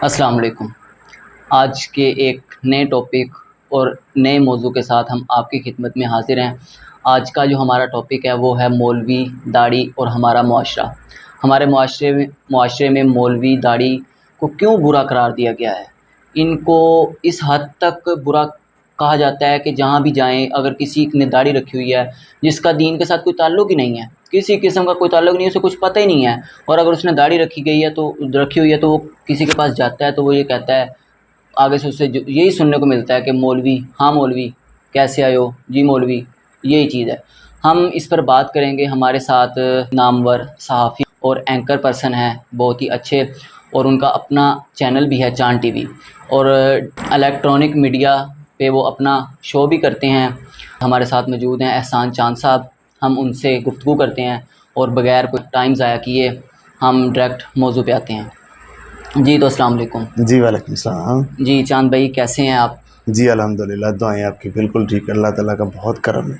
السلام علیکم۔ آج کے ایک نئے ٹاپک اور نئے موضوع کے ساتھ ہم آپ کی خدمت میں حاضر ہیں۔ آج کا جو ہمارا ٹاپک ہے وہ ہے مولوی، داڑھی اور ہمارا معاشرہ۔ ہمارے معاشرے میں مولوی، داڑھی کو کیوں برا قرار دیا گیا ہے؟ ان کو اس حد تک برا کہا جاتا ہے کہ جہاں بھی جائیں، اگر کسی نے داڑھی رکھی ہوئی ہے جس کا دین کے ساتھ کوئی تعلق ہی نہیں ہے، کسی قسم کا کوئی تعلق نہیں ہے، اسے کچھ پتہ ہی نہیں ہے، اور اگر اس نے داڑھی رکھی ہوئی ہے تو وہ کسی کے پاس جاتا ہے تو وہ یہ کہتا ہے، آگے سے اس سے یہی سننے کو ملتا ہے کہ مولوی، ہاں مولوی کیسے آئے ہو جی مولوی، یہی چیز ہے۔ ہم اس پر بات کریں گے۔ ہمارے ساتھ نامور صحافی اور اینکر پرسن ہیں، بہت ہی اچھے، اور ان کا اپنا چینل بھی ہے چاند ٹی وی، اور الیکٹرانک میڈیا پہ وہ اپنا شو بھی کرتے ہیں۔ ہمارے ساتھ موجود ہیں احسان چاند صاحب۔ ہم ان سے گفتگو کرتے ہیں اور بغیر کوئی ٹائم ضائع کیے ہم ڈائریکٹ موضوع پہ آتے ہیں۔ جی تو السلام علیکم۔ جی وعلیکم السلام۔ جی چاند بھائی کیسے ہیں آپ؟ جی الحمدللہ، دعائیں آپ کی بالکل ٹھیک ہے، اللہ تعالیٰ کا بہت کرم ہے۔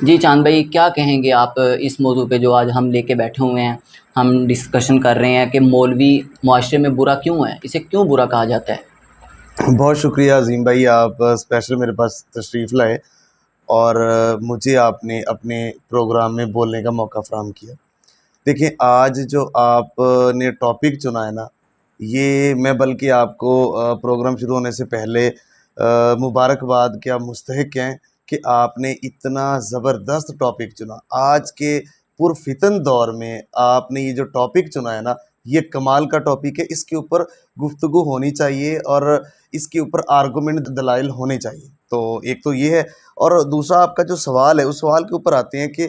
جی چاند بھائی کیا کہیں گے آپ اس موضوع پہ جو آج ہم لے کے بیٹھے ہوئے ہیں؟ ہم ڈسکشن کر رہے ہیں کہ مولوی معاشرے میں برا کیوں ہے، اسے کیوں برا کہا جاتا ہے؟ بہت شکریہ عظیم بھائی، آپ اسپیشل میرے پاس تشریف لائے اور مجھے آپ نے اپنے پروگرام میں بولنے کا موقع فراہم کیا۔ دیکھیں، آج جو آپ نے ٹاپک چنا ہے نا، یہ میں بلکہ آپ کو پروگرام شروع ہونے سے پہلے مبارکباد کیا مستحق ہیں کہ آپ نے اتنا زبردست ٹاپک چنا۔ آج کے پرفتن دور میں آپ نے یہ جو ٹاپک چنا ہے نا، یہ کمال کا ٹاپک ہے۔ اس کے اوپر گفتگو ہونی چاہیے اور اس کے اوپر آرگومنٹ، دلائل ہونے چاہیے۔ تو ایک تو یہ ہے، اور دوسرا آپ کا جو سوال ہے، اس سوال کے اوپر آتے ہیں کہ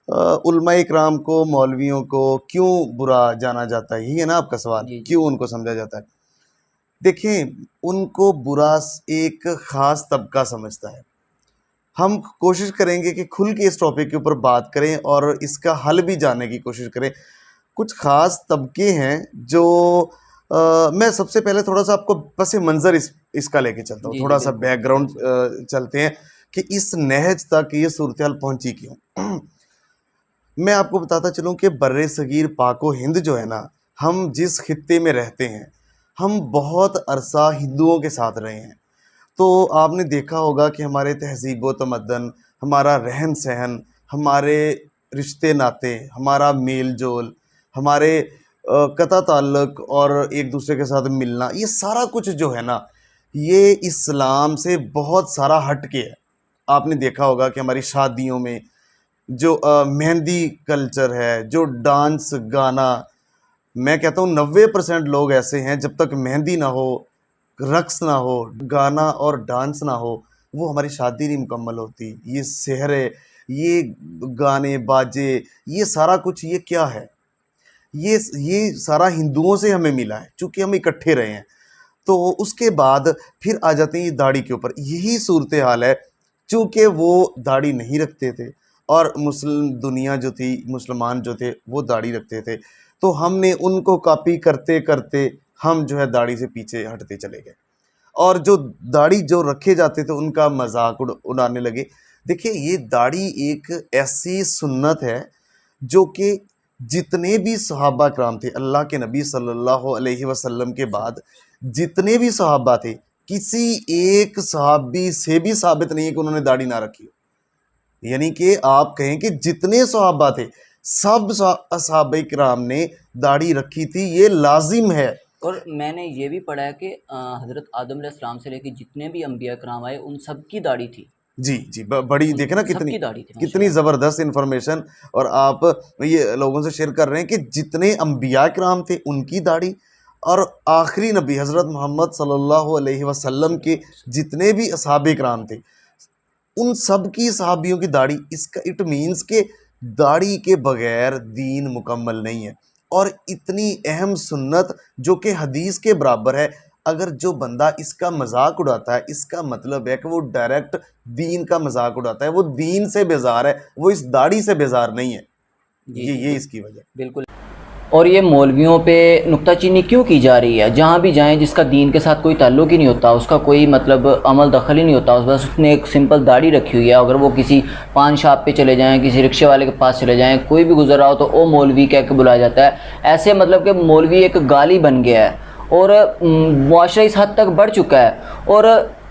علماء اکرام کو، مولویوں کو کیوں برا جانا جاتا ہے؟ یہی ہے نا آپ کا سوال، جی کیوں ان کو سمجھا جاتا ہے؟ دیکھیں، ان کو برا ایک خاص طبقہ سمجھتا ہے۔ ہم کوشش کریں گے کہ کھل کے اس ٹاپک کے اوپر بات کریں اور اس کا حل بھی جاننے کی کوشش کریں۔ کچھ خاص طبقے ہیں جو میں سب سے پہلے تھوڑا سا آپ کو پس منظر اس کا لے کے چلتا ہوں، جی تھوڑا سا بالکل بیک گراؤنڈ چلتے ہیں کہ اس نہج تک یہ صورتحال پہنچی کیوں۔ میں آپ کو بتاتا چلوں کہ بر صغیر پاک و ہند جو ہے نا، ہم جس خطے میں رہتے ہیں، ہم بہت عرصہ ہندوؤں کے ساتھ رہے ہیں۔ تو آپ نے دیکھا ہوگا کہ ہمارے تہذیب و تمدن، ہمارا رہن سہن، ہمارے رشتے ناتے، ہمارا میل جول، ہمارے قطع تعلق اور ایک دوسرے کے ساتھ ملنا، یہ سارا کچھ جو ہے نا، یہ اسلام سے بہت سارا ہٹ کے ہے۔ آپ نے دیکھا ہوگا کہ ہماری شادیوں میں جو مہندی کلچر ہے، جو ڈانس گانا، میں کہتا ہوں 90% لوگ ایسے ہیں جب تک مہندی نہ ہو، رقص نہ ہو، گانا اور ڈانس نہ ہو، وہ ہماری شادی نہیں مکمل ہوتی۔ یہ سحرے، یہ گانے باجے، یہ سارا کچھ یہ کیا ہے؟ یہ سارا ہندوؤں سے ہمیں ملا ہے، چونکہ ہم اکٹھے رہے ہیں۔ تو اس کے بعد پھر آ جاتے ہیں یہ داڑھی کے اوپر۔ یہی صورتحال ہے، چونکہ وہ داڑھی نہیں رکھتے تھے اور مسلم دنیا جو تھی، مسلمان جو تھے وہ داڑھی رکھتے تھے، تو ہم نے ان کو کاپی کرتے کرتے ہم جو ہے داڑھی سے پیچھے ہٹتے چلے گئے، اور جو داڑھی جو رکھے جاتے تھے ان کا مذاق اڑانے لگے۔ دیکھیں، یہ داڑھی ایک ایسی سنت ہے جو کہ جتنے بھی صحابہ کرام تھے، اللہ کے نبی صلی اللہ علیہ وسلم کے بعد جتنے بھی صحابہ تھے، کسی ایک صحابی سے بھی ثابت نہیں ہے کہ انہوں نے داڑھی نہ رکھی ہو۔ یعنی کہ آپ کہیں کہ جتنے صحابہ تھے، سب صحابہ کرام نے داڑھی رکھی تھی، یہ لازم ہے۔ اور میں نے یہ بھی پڑھا ہے کہ حضرت آدم علیہ السلام سے لے کے جتنے بھی انبیاء کرام آئے ان سب کی داڑھی تھی۔ جی بڑی دیکھیں نا سب کی داڑھی تھی، کتنی زبردست انفارمیشن، اور آپ یہ لوگوں سے شیئر کر رہے ہیں کہ جتنے انبیاء کرام تھے ان کی داڑھی، اور آخری نبی حضرت محمد صلی اللہ علیہ وسلم کے جتنے بھی اصحاب کرام تھے ان سب کی صحابیوں کی داڑھی۔ اس کا اٹ مینس کہ داڑھی کے بغیر دین مکمل نہیں ہے۔ اور اتنی اہم سنت جو کہ حدیث کے برابر ہے، اگر جو بندہ اس کا مذاق اڑاتا ہے، اس کا مطلب ہے کہ وہ ڈائریکٹ دین کا مذاق اڑاتا ہے، وہ دین سے بیزار ہے، وہ اس داڑھی سے بیزار نہیں ہے۔ یہ اس کی وجہ بالکل۔ اور یہ مولویوں پہ نکتہ چینی کیوں کی جا رہی ہے؟ جہاں بھی جائیں، جس کا دین کے ساتھ کوئی تعلق ہی نہیں ہوتا، اس کا کوئی مطلب عمل دخل ہی نہیں ہوتا، بس اس نے ایک سمپل داڑھی رکھی ہوئی ہے، اگر وہ کسی پان شاپ پہ چلے جائیں، کسی رکشے والے کے پاس چلے جائیں، کوئی بھی گزر رہا ہو تو او مولوی کہہ کے بلایا جاتا ہے۔ ایسے مطلب کہ مولوی ایک گالی بن گیا ہے، اور معاشرہ اس حد تک بڑھ چکا ہے، اور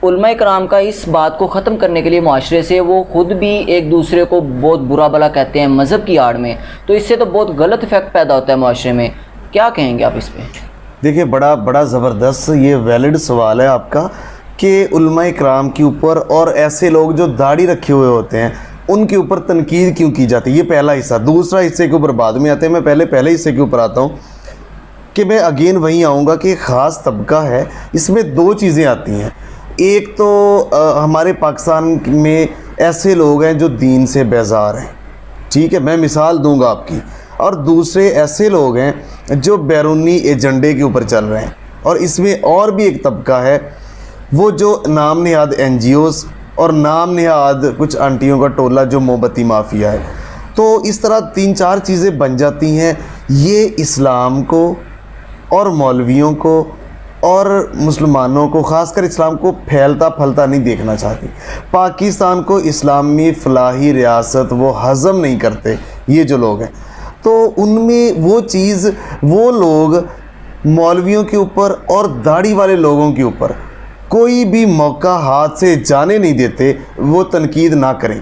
علماء کرام کا اس بات کو ختم کرنے کے لیے معاشرے سے وہ خود بھی ایک دوسرے کو بہت برا بھلا کہتے ہیں مذہب کی آڑ میں، تو اس سے تو بہت غلط افیکٹ پیدا ہوتا ہے معاشرے میں. کیا کہیں گے آپ اس پہ؟ دیکھیں بڑا زبردست یہ ویلڈ سوال ہے آپ کا کہ علماء کرام کے اوپر اور ایسے لوگ جو داڑھی رکھے ہوئے ہوتے ہیں ان کے اوپر تنقید کیوں کی جاتی ہے. یہ پہلا حصہ. دوسرا حصے کے اوپر بعد میں آتے ہیں. میں پہلے حصے کے اوپر آتا ہوں کہ میں اگین وہیں آؤں گا کہ ایک خاص طبقہ ہے. اس میں دو چیزیں آتی ہیں. ایک تو ہمارے پاکستان میں ایسے لوگ ہیں جو دین سے بیزار ہیں، ٹھیک ہے، میں مثال دوں گا آپ کی. اور دوسرے ایسے لوگ ہیں جو بیرونی ایجنڈے کے اوپر چل رہے ہیں. اور اس میں اور بھی ایک طبقہ ہے وہ جو نام نہاد این جی اوز اور نام نہاد کچھ آنٹیوں کا ٹولہ جو موم بتی مافیا ہے. تو اس طرح 3-4 چیزیں بن جاتی ہیں. یہ اسلام کو اور مولویوں کو اور مسلمانوں کو، خاص کر اسلام کو پھیلتا پھلتا نہیں دیکھنا چاہتی. پاکستان کو اسلامی فلاحی ریاست وہ ہضم نہیں کرتے یہ جو لوگ ہیں. تو ان میں وہ چیز، وہ لوگ مولویوں کے اوپر اور داڑھی والے لوگوں کے اوپر کوئی بھی موقع ہاتھ سے جانے نہیں دیتے وہ تنقید نہ کریں.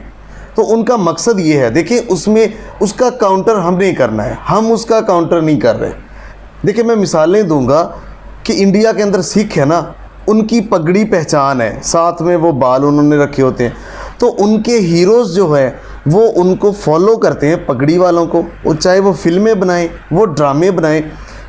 تو ان کا مقصد یہ ہے، دیکھیں اس میں اس کا کاؤنٹر ہم نہیں کرنا ہے، ہم اس کا کاؤنٹر نہیں کر رہے. دیکھیں میں مثالیں دوں گا کہ انڈیا کے اندر سکھ ہے نا، ان کی پگڑی پہچان ہے، ساتھ میں وہ بال انہوں نے رکھے ہوتے ہیں. تو ان کے ہیروز جو ہے وہ ان کو فالو کرتے ہیں پگڑی والوں کو، وہ چاہے وہ فلمیں بنائیں، وہ ڈرامے بنائیں.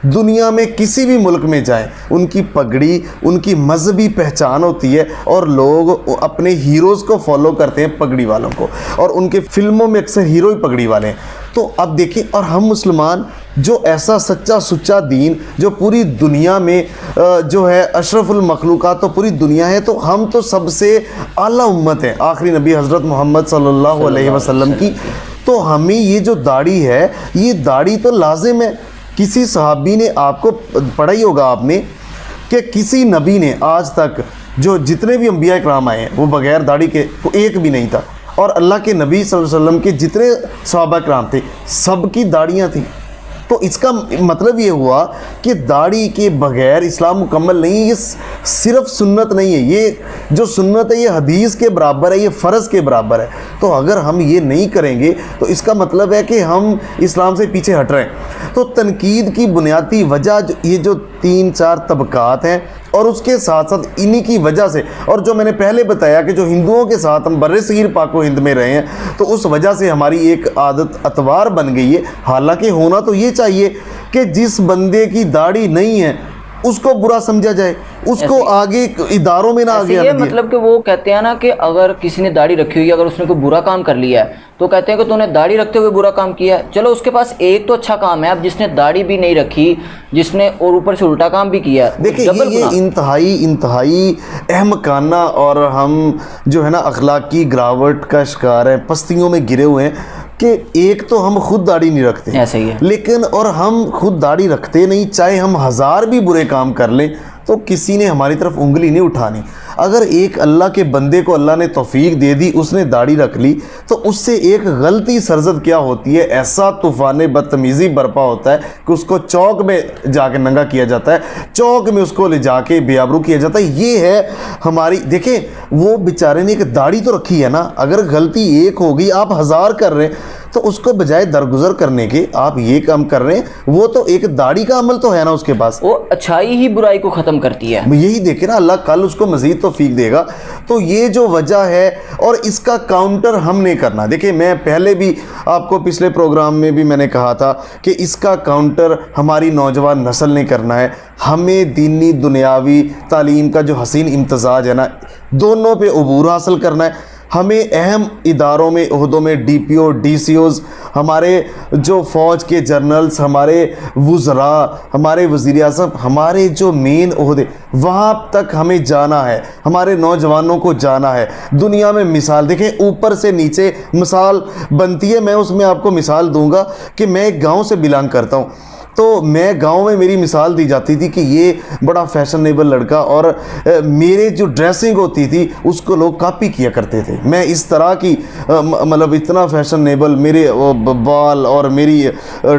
دنیا میں کسی بھی ملک میں جائیں ان کی پگڑی ان کی مذہبی پہچان ہوتی ہے، اور لوگ اپنے ہیروز کو فالو کرتے ہیں پگڑی والوں کو، اور ان کے فلموں میں اکثر ہیرو ہی پگڑی والے ہیں. تو اب دیکھیں، اور ہم مسلمان جو ایسا سچا سچا دین جو پوری دنیا میں جو ہے اشرف المخلوقات تو پوری دنیا ہے، تو ہم تو سب سے اعلیٰ امت ہیں آخری نبی حضرت محمد صلی اللہ علیہ وسلم کی. تو ہمیں یہ جو داڑھی ہے، یہ داڑھی تو لازم ہے. کسی صحابی نے، آپ کو پڑھا ہی ہوگا آپ نے، کہ کسی نبی نے آج تک جو جتنے بھی انبیاء کرام آئے ہیں وہ بغیر داڑھی کے ایک بھی نہیں تھا. اور اللہ کے نبی صلی اللہ علیہ وسلم کے جتنے صحابہ کرام تھے سب کی داڑیاں تھیں. تو اس کا مطلب یہ ہوا کہ داڑھی کے بغیر اسلام مکمل نہیں. یہ صرف سنت نہیں ہے، یہ جو سنت ہے یہ حدیث کے برابر ہے، یہ فرض کے برابر ہے. تو اگر ہم یہ نہیں کریں گے تو اس کا مطلب ہے کہ ہم اسلام سے پیچھے ہٹ رہے ہیں. تو تنقید کی بنیادی وجہ یہ جو 3-4 طبقات ہیں، اور اس کے ساتھ ساتھ انہی کی وجہ سے، اور جو میں نے پہلے بتایا کہ جو ہندوؤں کے ساتھ ہم بر صغیر پاک و ہند میں رہے ہیں، تو اس وجہ سے ہماری ایک عادت اتوار بن گئی ہے. حالانکہ ہونا تو یہ چاہیے کہ جس بندے کی داڑھی نہیں ہے اس کو برا سمجھا جائے، اس کو آگے اداروں میں نہ آگے آنے دیا. مطلب کہ وہ کہتے ہیں نا کہ اگر کسی نے داڑھی رکھی ہوئی ہے، اگر اس نے کوئی برا کام کر لیا ہے تو کہتے ہیں کہ تو نے داڑھی رکھتے ہوئے برا کام کیا ہے. چلو اس کے پاس ایک تو اچھا کام ہے، اب جس نے داڑھی بھی نہیں رکھی، جس نے اور اوپر سے الٹا کام بھی کیا ہے. دیکھیں یہ انتہائی احمقانہ اور ہم جو ہے نا اخلاقی گراوٹ کا شکار ہیں، پستیوں میں گرے ہوئے ہیں. کہ ایک تو ہم خود داڑھی نہیں رکھتے، ایسا ہی ہے، لیکن اور ہم خود داڑھی رکھتے نہیں، چاہے ہم 1000 بھی برے کام کر لیں تو کسی نے ہماری طرف انگلی نہیں اٹھانی. اگر ایک اللہ کے بندے کو اللہ نے توفیق دے دی، اس نے داڑھی رکھ لی، تو اس سے ایک غلطی سرزد کیا ہوتی ہے، ایسا طوفان بدتمیزی برپا ہوتا ہے کہ اس کو چوک میں جا کے ننگا کیا جاتا ہے، چوک میں اس کو لے جا کے بے آبرو کیا جاتا ہے. یہ ہے ہماری. دیکھیں وہ بیچارے نے ایک داڑھی تو رکھی ہے نا، اگر غلطی ایک ہو گئی، آپ 1000 کر رہے ہیں تو اس کو بجائے درگزر کرنے کے آپ یہ کام کر رہے ہیں. وہ تو ایک داڑھی کا عمل تو ہے نا اس کے پاس، وہ اچھائی ہی برائی کو ختم کرتی ہے. یہی دیکھیں نا، اللہ کل اس کو مزید توفیق دے گا. تو یہ جو وجہ ہے، اور اس کا کاؤنٹر ہم نے کرنا. دیکھیں میں پہلے بھی آپ کو پچھلے پروگرام میں بھی میں نے کہا تھا کہ اس کا کاؤنٹر ہماری نوجوان نسل نے کرنا ہے. ہمیں دینی دنیاوی تعلیم کا جو حسین امتزاج ہے نا، دونوں پہ عبور حاصل کرنا ہے. ہمیں اہم اداروں میں، عہدوں میں، ڈی پی او، ڈی سی اوز، ہمارے جو فوج کے جنرلز، ہمارے وزراء، ہمارے وزیر اعظم، ہمارے جو مین عہدے، وہاں تک ہمیں جانا ہے. ہمارے نوجوانوں کو جانا ہے. دنیا میں مثال دیکھیں، اوپر سے نیچے مثال بنتی ہے. میں اس میں آپ کو مثال دوں گا کہ میں ایک گاؤں سے بلانگ کرتا ہوں. تو میں گاؤں میں میری مثال دی جاتی تھی کہ یہ بڑا فیشنیبل لڑکا، اور میرے جو ڈریسنگ ہوتی تھی اس کو لوگ کاپی کیا کرتے تھے. میں اس طرح کی مطلب اتنا فیشنیبل، میرے بال اور میری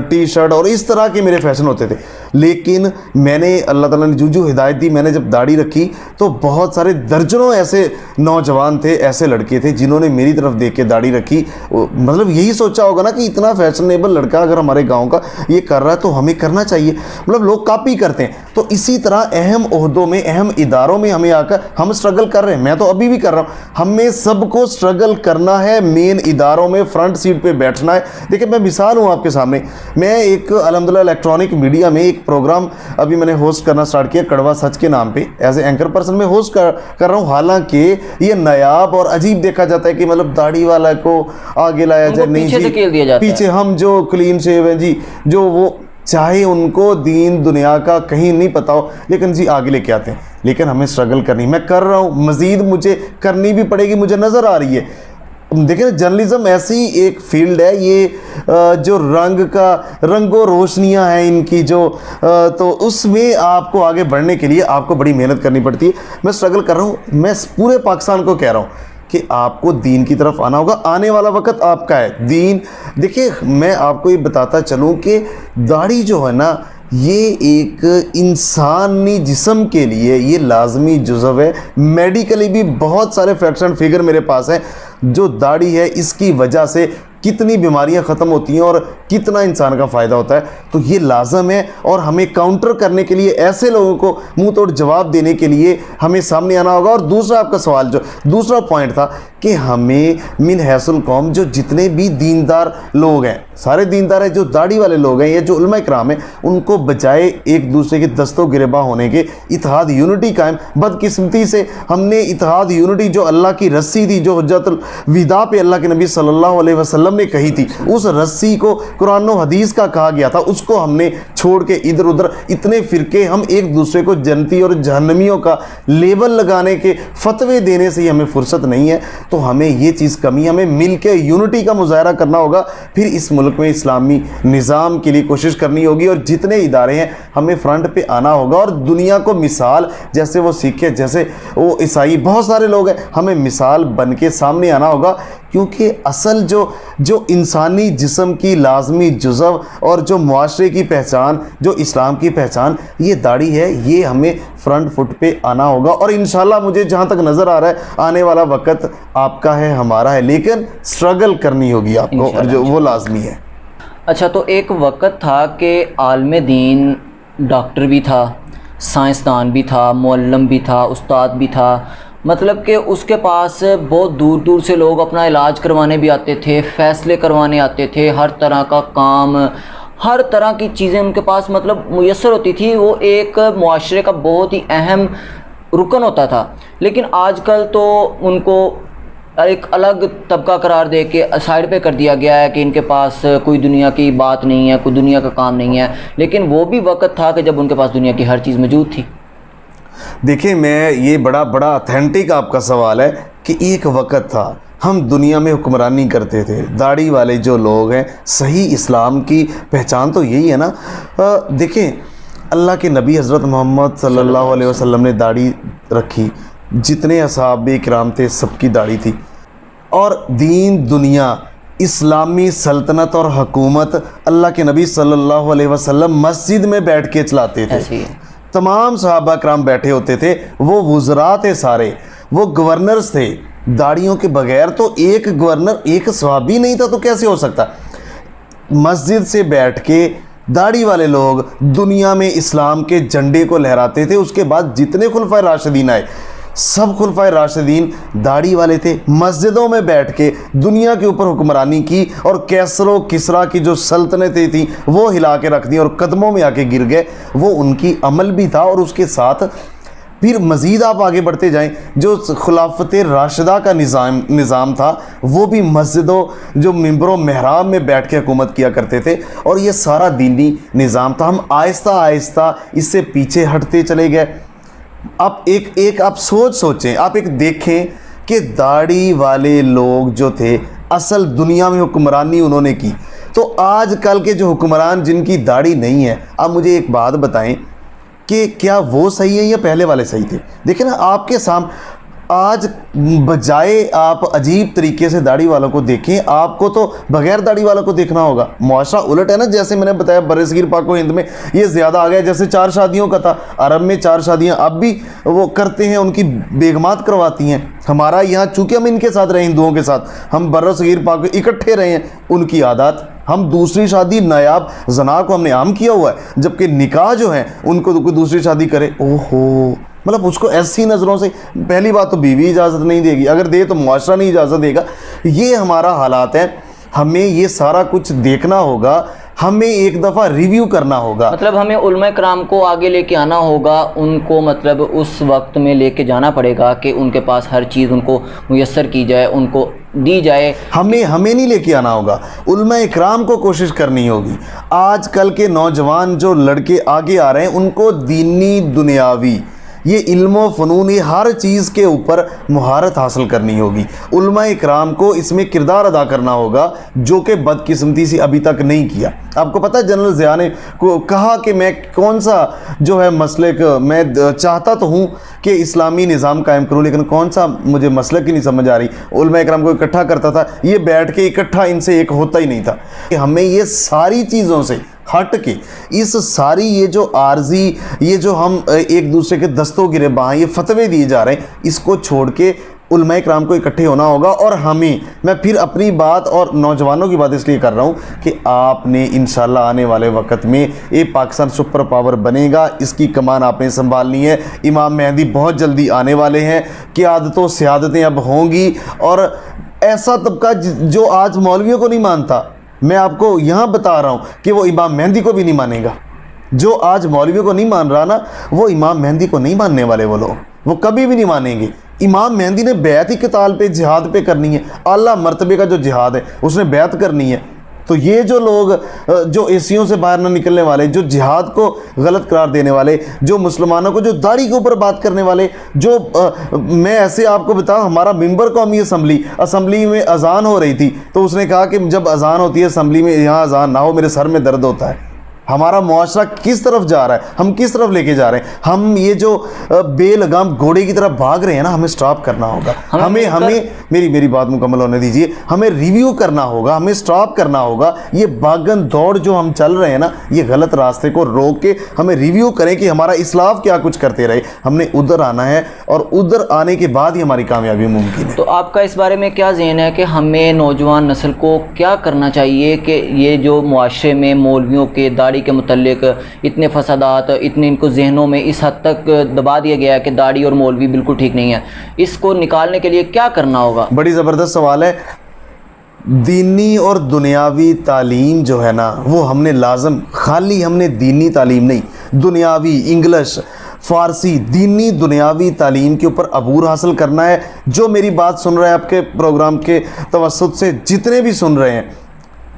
ٹی شرٹ اور اس طرح کے میرے فیشن ہوتے تھے. لیکن میں نے اللہ تعالیٰ نے جو ہدایت دی، میں نے جب داڑھی رکھی تو بہت سارے درجنوں ایسے نوجوان تھے، ایسے لڑکے تھے جنہوں نے میری طرف دیکھ کے داڑھی رکھی. مطلب یہی سوچا ہوگا نا کہ اتنا فیشنیبل لڑکا اگر ہمارے گاؤں کا یہ کر رہا ہے تو ہمیں کرنا چاہیے. مطلب لوگ کاپی کرتے ہیں. تو اسی طرح اہم عہدوں میں، اہم اداروں میں ہمیں آ کر ہم اسٹرگل کر رہے ہیں. میں تو ابھی بھی کر رہا ہوں. ہمیں سب کو اسٹرگل کرنا ہے، مین اداروں میں فرنٹ سیٹ پہ بیٹھنا ہے. دیکھیں میں مثال ہوں آپ کے سامنے. میں ایک الحمدللہ الیکٹرانک میڈیا میں ایک پروگرام ابھی میں نے ہوسٹ کرنا سٹارٹ کیا، کڑوا سچ کے نام پہ. ایز اے اینکر پرسن میں ہوسٹ کر رہا ہوں. حالانکہ یہ نایاب اور عجیب دیکھا جاتا ہے کہ مطلب داڑھی والا کو آگے لایا جائے. نہیں جی، پیچھے ہم جو کلین شیو ہیں جی، جو وہ چاہے ان کو دین دنیا کا کہیں نہیں پتا ہو لیکن جی آگے لے کے آتے ہیں. لیکن ہمیں اسٹرگل کرنی، میں کر رہا ہوں، مزید مجھے کرنی بھی پڑے گی، مجھے نظر آ رہی ہے. دیکھیں جرنلزم ایسی ایک فیلڈ ہے، یہ جو رنگ و روشنیاں ہیں ان کی جو، تو اس میں آپ کو آگے بڑھنے کے لیے آپ کو بڑی محنت کرنی پڑتی ہے. میں اسٹرگل کر رہا ہوں. میں پورے پاکستان کو کہہ رہا ہوں کہ آپ کو دین کی طرف آنا ہوگا. آنے والا وقت آپ کا ہے. دین دیکھیں میں آپ کو یہ بتاتا چلوں کہ داڑھی جو ہے نا یہ ایک انسانی جسم کے لیے یہ لازمی جزو ہے. میڈیکلی بھی بہت سارے فیکٹس اینڈ فگر میرے پاس ہیں. جو داڑھی ہے اس کی وجہ سے کتنی بیماریاں ختم ہوتی ہیں اور کتنا انسان کا فائدہ ہوتا ہے. تو یہ لازم ہے اور ہمیں کاؤنٹر کرنے کے لیے ایسے لوگوں کو منہ توڑ جواب دینے کے لیے ہمیں سامنے آنا ہوگا. اور دوسرا آپ کا سوال جو دوسرا پوائنٹ تھا کہ ہمیں من حیث القوم جو جتنے بھی دیندار لوگ ہیں، سارے دیندار ہیں، جو داڑھی والے لوگ ہیں یا جو علماء کرام ہیں، ان کو بجائے ایک دوسرے کے دست و گریباں ہونے کے اتحاد یونٹی قائم. بدقسمتی سے ہم نے اتحاد یونٹی جو اللہ کی رسی تھی، جو حجت الوداع پہ اللہ کے نبی صلی اللہ علیہ وسلم نے کہی تھی، اس رسی کو قرآن و حدیث کا کہا گیا تھا، اس کو ہم نے چھوڑ کے ادھر ادھر اتنے فرقے، ہم ایک دوسرے کو جنتی اور جہنمیوں کا لیبل لگانے کے فتوے دینے سے ہی ہمیں فرصت نہیں ہے. تو ہمیں یہ چیز کمی، ہمیں مل کے یونٹی کا مظاہرہ کرنا ہوگا. پھر اس ملک میں اسلامی نظام کے لیے کوشش کرنی ہوگی اور جتنے ادارے ہیں ہمیں فرنٹ پہ آنا ہوگا اور دنیا کو مثال، جیسے وہ سکھ، جیسے وہ عیسائی، بہت سارے لوگ ہیں، ہمیں مثال بن کے سامنے آنا ہوگا. کیونکہ اصل جو انسانی جسم کی لازمی جزو اور جو معاشرے کی پہچان، جو اسلام کی پہچان، یہ داڑھی ہے. یہ ہمیں فرنٹ فٹ پہ آنا ہوگا. اور انشاءاللہ مجھے جہاں تک نظر آ رہا ہے آنے والا وقت آپ کا ہے، ہمارا ہے، لیکن اسٹرگل کرنی ہوگی آپ کو، اور جو وہ لازمی ہے. اچھا، تو ایک وقت تھا کہ عالم دین ڈاکٹر بھی تھا، سائنسدان بھی تھا، معلم بھی تھا، استاد بھی تھا. مطلب کہ اس کے پاس بہت دور دور سے لوگ اپنا علاج کروانے بھی آتے تھے، فیصلے کروانے آتے تھے، ہر طرح کا کام، ہر طرح کی چیزیں ان کے پاس مطلب میسر ہوتی تھی. وہ ایک معاشرے کا بہت ہی اہم رکن ہوتا تھا. لیکن آج کل تو ان کو ایک الگ طبقہ قرار دے کے سائڈ پہ کر دیا گیا ہے کہ ان کے پاس کوئی دنیا کی بات نہیں ہے، کوئی دنیا کا کام نہیں ہے. لیکن وہ بھی وقت تھا کہ جب ان کے پاس دنیا کی ہر چیز موجود تھی. دیکھیں میں یہ بڑا اتھینٹک آپ کا سوال ہے کہ ایک وقت تھا ہم دنیا میں حکمرانی کرتے تھے. داڑھی والے جو لوگ ہیں، صحیح اسلام کی پہچان تو یہی ہے نا. دیکھیں اللہ کے نبی حضرت محمد صلی اللہ علیہ وسلم نے داڑھی رکھی، جتنے اصحاب کرام تھے سب کی داڑھی تھی. اور دین دنیا، اسلامی سلطنت اور حکومت اللہ کے نبی صلی اللہ علیہ وسلم مسجد میں بیٹھ کے چلاتے تھے. تمام صحابہ کرام بیٹھے ہوتے تھے، وہ وزراء تھے، سارے وہ گورنرز تھے. داڑھیوں کے بغیر تو ایک گورنر، ایک صحابی نہیں تھا، تو کیسے ہو سکتا؟ مسجد سے بیٹھ کے داڑھی والے لوگ دنیا میں اسلام کے جھنڈے کو لہراتے تھے. اس کے بعد جتنے خلفائے راشدین آئے، سب خلفائے راشدین داڑھی والے تھے. مسجدوں میں بیٹھ کے دنیا کے اوپر حکمرانی کی اور کیسر و کسریٰ کی جو سلطنتیں تھیں وہ ہلا کے رکھ دیں اور قدموں میں آ کے گر گئے. وہ ان کی عمل بھی تھا. اور اس کے ساتھ پھر مزید آپ آگے بڑھتے جائیں، جو خلافت راشدہ کا نظام تھا، وہ بھی مسجدوں، جو ممبر و محراب میں بیٹھ کے حکومت کیا کرتے تھے. اور یہ سارا دینی نظام تھا. ہم آہستہ آہستہ اس سے پیچھے ہٹتے چلے گئے. آپ سوچیں، آپ ایک دیکھیں کہ داڑھی والے لوگ جو تھے اصل دنیا میں حکمرانی انہوں نے کی. تو آج کل کے جو حکمران جن کی داڑھی نہیں ہے، آپ مجھے ایک بات بتائیں کہ کیا وہ صحیح ہے یا پہلے والے صحیح تھے؟ دیکھیں نا، آپ کے سامنے آج بجائے آپ عجیب طریقے سے داڑھی والوں کو دیکھیں، آپ کو تو بغیر داڑھی والوں کو دیکھنا ہوگا۔ معاشرہ الٹ ہے نا، جیسے میں نے بتایا برصغیر پاک و ہند میں یہ زیادہ آ گیا، جیسے 4 شادیوں کا تھا، عرب میں 4 شادیاں اب بھی وہ کرتے ہیں، ان کی بیگمات کرواتی ہیں۔ ہمارا یہاں چونکہ ہم ان کے ساتھ رہے، ہندوؤں کے ساتھ ہم برصغیر پاک اکٹھے رہے ہیں، ان کی عادات، ہم دوسری شادی نایاب زنا کو ہم نے عام کیا ہوا ہے، جبکہ نکاح جو ہے ان کو کوئی دوسری شادی کرے، اوہو، مطلب اس کو ایسی نظروں سے، پہلی بات تو بیوی اجازت نہیں دے گی، اگر دے تو معاشرہ نہیں اجازت دے گا۔ یہ ہمارا حالات ہے، ہمیں یہ سارا کچھ دیکھنا ہوگا، ہمیں ایک دفعہ ریویو کرنا ہوگا۔ مطلب ہمیں علماء کرام کو آگے لے کے آنا ہوگا، ان کو مطلب اس وقت میں لے کے جانا پڑے گا کہ ان کے پاس ہر چیز ان کو میسر کی جائے، ان کو دی جائے۔ ہمیں نہیں لے کے آنا ہوگا، علماء اکرام کو کوشش کرنی ہوگی۔ آج کل کے نوجوان جو لڑکے آگے آ رہے ہیں، ان کو دینی دنیاوی یہ علم و فنون، یہ ہر چیز کے اوپر مہارت حاصل کرنی ہوگی۔ علماء اکرام کو اس میں کردار ادا کرنا ہوگا، جو کہ بدقسمتی سے ابھی تک نہیں کیا۔ آپ کو پتہ ہے جنرل ضیاء نے کہا کہ میں کون سا جو ہے مسلک، میں چاہتا تو ہوں کہ اسلامی نظام قائم کروں، لیکن کون سا مجھے مسلک ہی نہیں سمجھ آ رہی۔ علماء اکرام کو اکٹھا کرتا تھا، یہ بیٹھ کے اکٹھا ان سے ایک ہوتا ہی نہیں تھا۔ کہ ہمیں یہ ساری چیزوں سے ہٹ کے، اس ساری یہ جو عارضی، یہ جو ہم ایک دوسرے کے دستوں گریباں یہ فتوے دیے جا رہے ہیں، اس کو چھوڑ کے علماء کرام کو اکٹھے ہونا ہوگا۔ اور ہمیں، میں پھر اپنی بات اور نوجوانوں کی بات اس لیے کر رہا ہوں کہ آپ نے انشاءاللہ آنے والے وقت میں یہ پاکستان سپر پاور بنے گا، اس کی کمان آپ نے سنبھالنی ہے۔ امام مہدی بہت جلدی آنے والے ہیں، قیادت و سیادتیں اب ہوں گی، اور ایسا طبقہ جو آج مولویوں کو نہیں مانتا، میں آپ کو یہاں بتا رہا ہوں کہ وہ امام مہدی کو بھی نہیں مانے گا۔ جو آج مولویوں کو نہیں مان رہا نا، وہ امام مہدی کو نہیں ماننے والے، وہ لوگ وہ کبھی بھی نہیں مانیں گے۔ امام مہدی نے بیعت ہی قتال پہ، جہاد پہ کرنی ہے، اعلیٰ مرتبے کا جو جہاد ہے اس نے بیعت کرنی ہے۔ تو یہ جو لوگ جو ایسیوں سے باہر نہ نکلنے والے، جو جہاد کو غلط قرار دینے والے، جو مسلمانوں کو جو داڑھی کے اوپر بات کرنے والے، جو میں ایسے آپ کو بتاؤں، ہمارا ممبر قومی اسمبلی میں اذان ہو رہی تھی، تو اس نے کہا کہ جب اذان ہوتی ہے اسمبلی میں، یہاں اذان نہ ہو، میرے سر میں درد ہوتا ہے۔ ہمارا معاشرہ کس طرف جا رہا ہے، ہم کس طرف لے کے جا رہے ہیں؟ ہم یہ جو بے لگام گھوڑے کی طرف بھاگ رہے ہیں نا، ہمیں سٹاپ کرنا ہوگا۔ ہمیں میری بات مکمل ہونے دیجئے۔ ہمیں ریویو کرنا ہوگا، ہمیں سٹاپ کرنا ہوگا۔ یہ بھاگن دوڑ جو ہم چل رہے ہیں نا، یہ غلط راستے کو روک کے ہمیں ریویو کریں کہ ہمارا اسلاف کیا کچھ کرتے رہے۔ ہم نے ادھر آنا ہے، اور ادھر آنے کے بعد ہی ہماری کامیابی ممکن ہے۔ تو آپ کا اس بارے میں کیا ذہن ہے کہ ہمیں نوجوان نسل کو کیا کرنا چاہیے کہ یہ جو معاشرے میں مولویوں کے داڑھی کے متعلق اتنے فسادات، اتنے ان کو ذہنوں میں اس حد تک دبا دیا گیا ہے کہ داڑھی اور مولوی بالکل ٹھیک نہیں ہے، اس کو نکالنے کے لیے کیا کرنا ہوگا؟ بڑی زبردست سوال ہے۔ دینی اور دنیاوی تعلیم جو ہے نا، وہ ہم نے لازم، خالی ہم نے دینی تعلیم نہیں، دنیاوی، انگلش، فارسی، دینی دنیاوی تعلیم کے اوپر عبور حاصل کرنا ہے۔ جو میری بات سن رہے ہیں آپ کے پروگرام کے توسط سے، جتنے بھی سن رہے ہیں،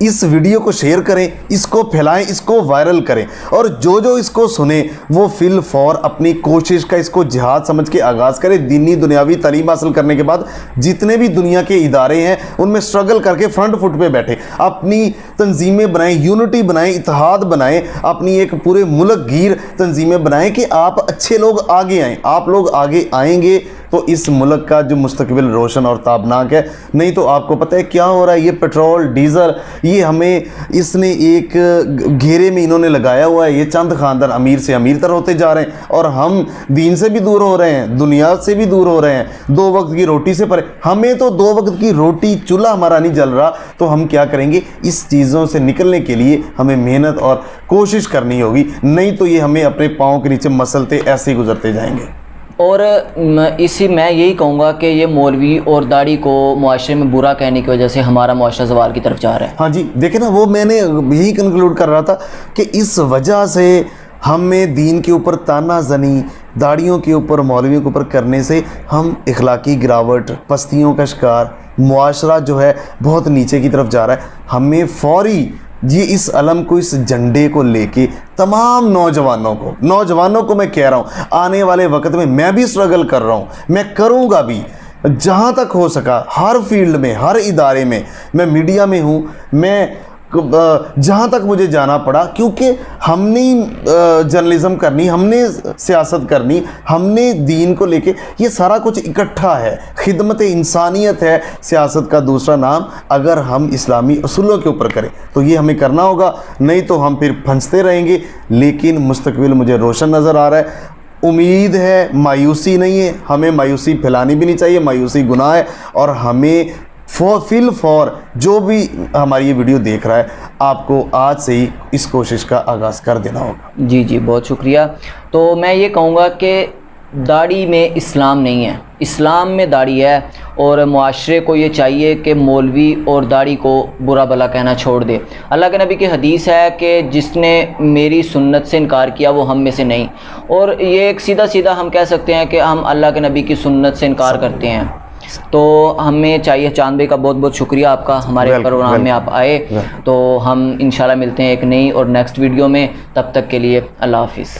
اس ویڈیو کو شیئر کریں، اس کو پھیلائیں، اس کو وائرل کریں، اور جو اس کو سنیں وہ فی الفور اپنی کوشش کا اس کو جہاد سمجھ کے آغاز کرے۔ دینی دنیاوی تعلیم حاصل کرنے کے بعد جتنے بھی دنیا کے ادارے ہیں ان میں سٹرگل کر کے فرنٹ فٹ پہ بیٹھے، اپنی تنظیمیں بنائیں، یونٹی بنائیں، اتحاد بنائیں، اپنی ایک پورے ملک گیر تنظیمیں بنائیں کہ آپ اچھے لوگ آگے آئیں۔ آپ لوگ آگے آئیں گے تو اس ملک کا جو مستقبل روشن اور تابناک ہے۔ نہیں تو آپ کو پتہ ہے کیا ہو رہا ہے، یہ پیٹرول ڈیزل، یہ ہمیں اس نے ایک گھیرے میں انہوں نے لگایا ہوا ہے۔ یہ چند خاندان امیر سے امیر تر ہوتے جا رہے ہیں، اور ہم دین سے بھی دور ہو رہے ہیں، دنیا سے بھی دور ہو رہے ہیں، 2 وقت کی روٹی سے پرے۔ ہمیں تو 2 وقت کی روٹی، چولہا ہمارا نہیں جل رہا، تو ہم کیا کریں گے؟ اس چیزوں سے نکلنے کے لیے ہمیں محنت اور کوشش کرنی ہوگی، نہیں تو یہ ہمیں اپنے پاؤں کے نیچے مسلتے ایسے ہی گزرتے جائیں گے۔ اور میں یہی کہوں گا کہ یہ مولوی اور داڑھی کو معاشرے میں برا کہنے کی وجہ سے ہمارا معاشرہ زوال کی طرف جا رہا ہے۔ ہاں جی، دیکھیں نا، وہ میں نے یہی کنکلوڈ کر رہا تھا کہ اس وجہ سے ہمیں دین کے اوپر تانا زنی، داڑھیوں کے اوپر، مولویوں کے اوپر کرنے سے ہم اخلاقی گراوٹ، پستیوں کا شکار، معاشرہ جو ہے بہت نیچے کی طرف جا رہا ہے۔ ہمیں فوری اس علم کو، اس جھنڈے کو لے کے تمام نوجوانوں کو میں کہہ رہا ہوں، آنے والے وقت میں بھی سٹرگل کر رہا ہوں، میں کروں گا بھی، جہاں تک ہو سکا، ہر فیلڈ میں، ہر ادارے میں، میں میڈیا میں ہوں، میں جہاں تک مجھے جانا پڑا، کیونکہ ہم نے جرنلزم کرنی، ہم نے سیاست کرنی، ہم نے دین کو لے کے، یہ سارا کچھ اکٹھا ہے، خدمت انسانیت ہے سیاست کا دوسرا نام۔ اگر ہم اسلامی اصولوں کے اوپر کریں تو یہ ہمیں کرنا ہوگا، نہیں تو ہم پھر پھنستے رہیں گے۔ لیکن مستقبل مجھے روشن نظر آ رہا ہے، امید ہے، مایوسی نہیں ہے، ہمیں مایوسی پھیلانی بھی نہیں چاہیے، مایوسی گناہ ہے، اور ہمیں فور جو بھی ہماری یہ ویڈیو دیکھ رہا ہے، آپ کو آج سے ہی اس کوشش کا آغاز کر دینا ہوگا۔ جی جی بہت شکریہ۔ تو میں یہ کہوں گا کہ داڑھی میں اسلام نہیں ہے، اسلام میں داڑھی ہے، اور معاشرے کو یہ چاہیے کہ مولوی اور داڑھی کو برا بھلا کہنا چھوڑ دے۔ اللہ کے نبی کی حدیث ہے کہ جس نے میری سنت سے انکار کیا وہ ہم میں سے نہیں، اور یہ ایک سیدھا ہم کہہ سکتے ہیں کہ ہم اللہ کے نبی کی سنت سے انکار کرتے ہیں۔ تو ہمیں چاہیے، چاند بھائی کا بہت بہت شکریہ آپ کا، ہمارے پروگرام میں آپ آئے۔ تو ہم انشاءاللہ ملتے ہیں ایک نئی اور نیکسٹ ویڈیو میں، تب تک کے لیے اللہ حافظ۔